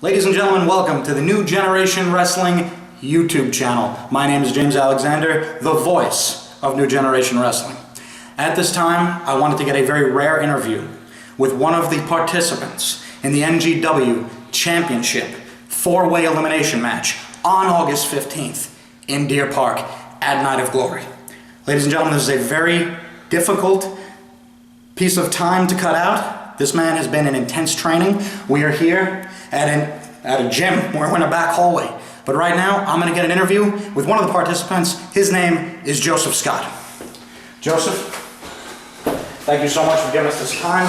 Ladies and gentlemen, welcome to the New Generation Wrestling YouTube channel. My name is James Alexander, the voice of New Generation Wrestling. At this time, I wanted to get a very rare interview with one of the participants in the NGW Championship 4-way elimination match on August 15th in Deer Park at Night of Glory. Ladies and gentlemen, this is a very difficult piece of time to cut out. This man has been in intense training. We are here at a gym. We're in a back hallway. But right now, I'm going to get an interview with one of the participants. His name is Joseph Scott. Joseph, thank you so much for giving us this time.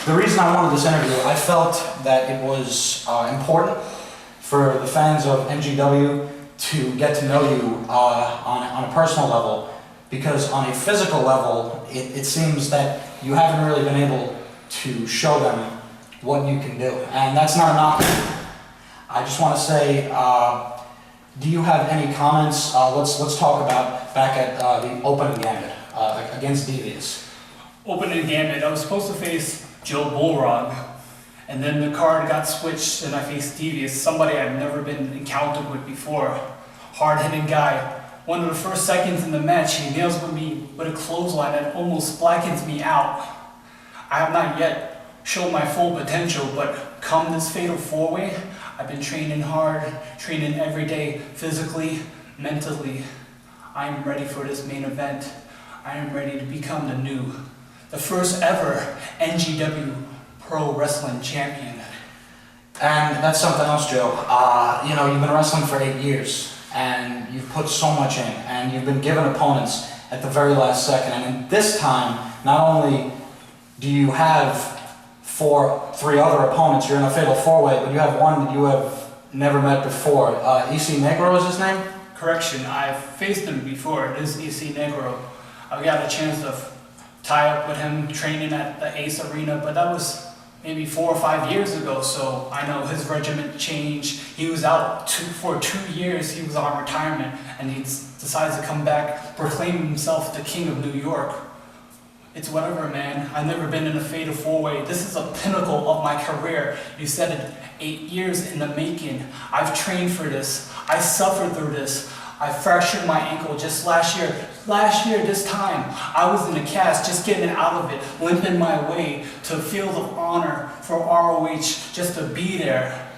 The reason I wanted this interview, I felt that it was important for the fans of NGW to get to know you on a personal level, because on a physical level, it seems that you haven't really been able to show them what you can do. And that's not a knock. I just want to say, do you have any comments? Let's talk about back at the opening gambit against Devious. Opening gambit, I was supposed to face Joe Bullrog, and then the card got switched and I faced Devious, somebody I've never been encountered with before. Hard-hitting guy. One of the first seconds in the match, he nails me with a clothesline that almost blackens me out. I have not yet shown my full potential, but come this fatal 4-way, I've been training hard, training every day, physically, mentally. I am ready for this main event. I am ready to become the first ever NGW Pro Wrestling Champion. And that's something else, Joe. You know, you've been wrestling for 8 years, and you've put so much in, and you've been given opponents at the very last second. And in this time, not only do you have three other opponents, you're in a fatal 4-way, but you have one that you have never met before. EC Negro is his name? Correction, I've faced him before. It is EC Negro. I got a chance to tie up with him training at the Ace Arena, but that was maybe 4 or 5 years ago, so I know his regiment changed. He was out for 2 years, he was on retirement, and he decides to come back, proclaim himself the King of New York. It's whatever, man. I've never been in a fatal 4-way. This is a pinnacle of my career. You said it, 8 years in the making. I've trained for this. I suffered through this. I fractured my ankle just last year. Last year, this time, I was in a cast, just getting out of it, limping my way to a field of honor for ROH, just to be there.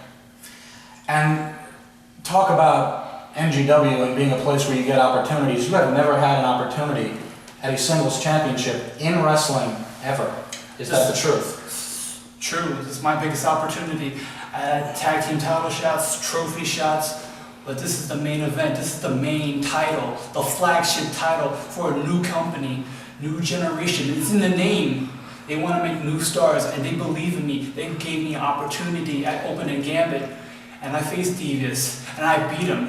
And talk about NGW and being a place where you get opportunities. You have never had an opportunity at a singles championship in wrestling ever. Is that the truth? True. This is my biggest opportunity. I had tag team title shots, trophy shots, but this is the main event. This is the main title, the flagship title for a new company, New Generation. It's in the name. They want to make new stars, and they believe in me. They gave me an opportunity at opening gambit, and I faced Devious, and I beat him.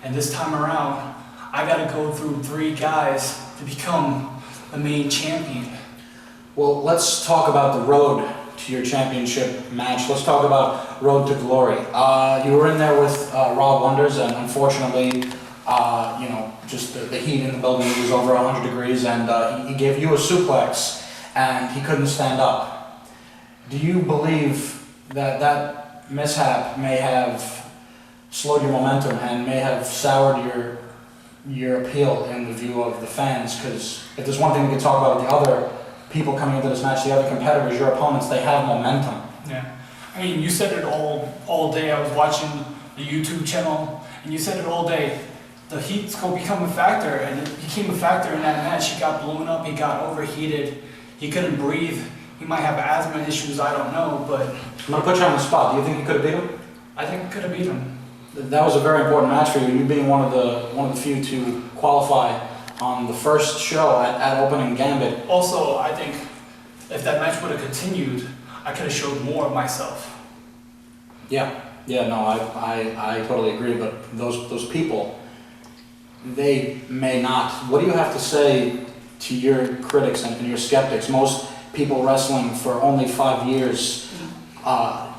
And this time around, I got to go through 3 guys to become the main champion. Well, let's talk about the road to your championship match. Let's talk about Road to Glory. You were in there with Rob Wonders, and unfortunately, you know, just the heat in the building was over 100 degrees, and he gave you a suplex, and he couldn't stand up. Do you believe that that mishap may have slowed your momentum and may have soured your appeal in the view of the fans? Because if there's one thing we can talk about with the other people coming into this match, the other competitors, your opponents, they have momentum. Yeah, I mean, you said it all day. I was watching the YouTube channel, and you said it all day. The heat's going to become a factor, and it became a factor in that match. He got blown up, he got overheated, he couldn't breathe. He might have asthma issues, I don't know, but... I'm going to put you on the spot. Do you think you could have beat him? I think I could have beat him. That was a very important match for you, you being one of the few to qualify on the first show at opening gambit. Also, I think if that match would have continued, I could have showed more of myself. Yeah, no, I totally agree, but those people, they may not. What do you have to say to your critics and your skeptics? Most people wrestling for only 5 years,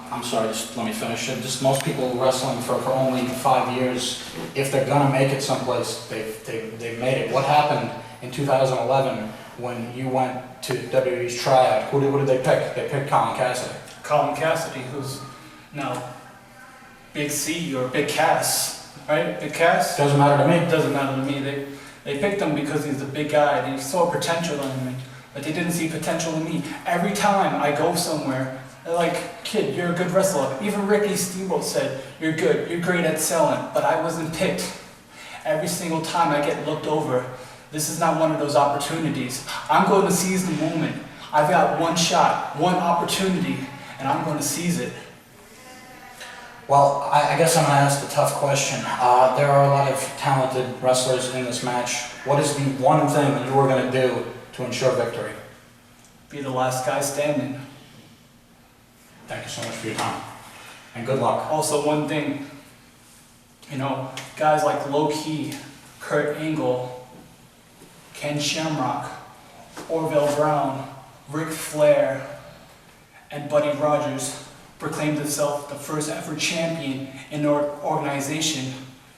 I'm sorry, just let me finish it. Just most people wrestling for only 5 years, if they're gonna make it someplace, they've made it. What happened in 2011 when you went to WWE's tryout? Who did they pick? They picked Colin Cassidy. Colin Cassidy, who's Now, Big C or Big Cass, right? Big Cass? Doesn't matter to me. It doesn't matter to me. They picked him because he's a big guy. They saw potential in me, but they didn't see potential in me. Every time I go somewhere, they're like, kid, you're a good wrestler. Even Ricky Steamboat said, you're good, you're great at selling, but I wasn't picked. Every single time I get looked over, this is not one of those opportunities. I'm going to seize the moment. I've got one shot, one opportunity, and I'm going to seize it. Well, I guess I'm going to ask the tough question. There are a lot of talented wrestlers in this match. What is the one thing that you are going to do to ensure victory? Be the last guy standing. Thank you so much for your time, and good luck. Also, one thing, you know, guys like Low Key, Kurt Angle, Ken Shamrock, Orville Brown, Ric Flair, and Buddy Rogers proclaimed himself the first ever champion in our organization.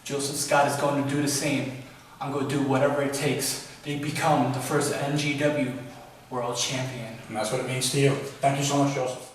Joseph Scott is going to do the same. I'm going to do whatever it takes. They become the first NGW World Champion. And that's what it means to you. Thank you so much, Joseph.